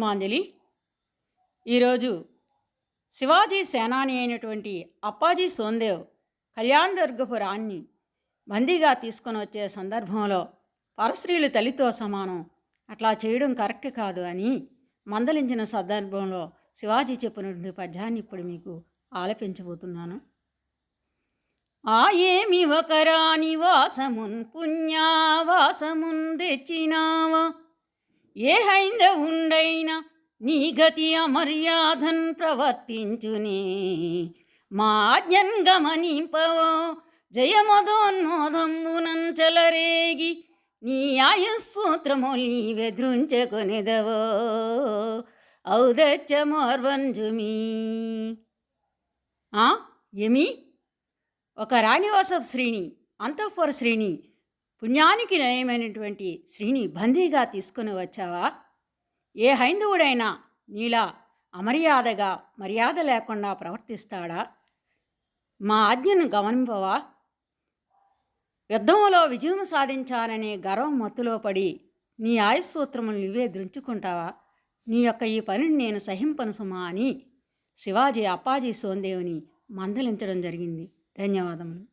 మాంజలి ఈరోజు శివాజీ సేనాని అయినటువంటి అప్పాజీ సోందేవ్ కళ్యాణ్ దుర్గపు రాణ్ణి బందీగా తీసుకొని వచ్చే సందర్భంలో పరస్త్రీలు తల్లితో సమానం, అట్లా చేయడం కరెక్ట్ కాదు అని మందలించిన సందర్భంలో శివాజీ చెప్పినటువంటి పద్యాన్ని ఇప్పుడు మీకు ఆలపించబోతున్నాను. ఆ ఏమి ఒకరాని వాసమున్ పుణ్యావాసమున్ తెచ్చినావా, ఏ హైందవుండైనా నీ గతి అమర్యాదన్ ప్రవర్తించునే, మా ఆజ్ఞన్ గమనింపవో జయమదోన్మోదమ్మునం చెలరేగి నీ ఆయుస్సూత్రములి వెద్రుంచెకొనిదవో ఔదత్యమోర్వంజుమీ. ఏమి ఒక రాణివాసపు స్త్రీని, అంతఃపుర స్త్రీని, పుణ్యానికి నయమైనటువంటి స్త్రీని బందీగా తీసుకుని వచ్చావా? ఏ హైందవుడైనా నీలా అమర్యాదగా మర్యాద లేకుండా ప్రవర్తిస్తాడా? మా ఆజ్ఞను గమనింపవా? యుద్ధంలో విజయం సాధించాలనే గర్వం మత్తులో పడి నీ ఆయుస్సూత్రములు నువ్వే దృంచుకుంటావా? నీ యొక్క ఈ పనిని నేను సహింపను సుమా అని శివాజీ అప్పాజీ సోందేవుని మందలించడం జరిగింది. ధన్యవాదములు.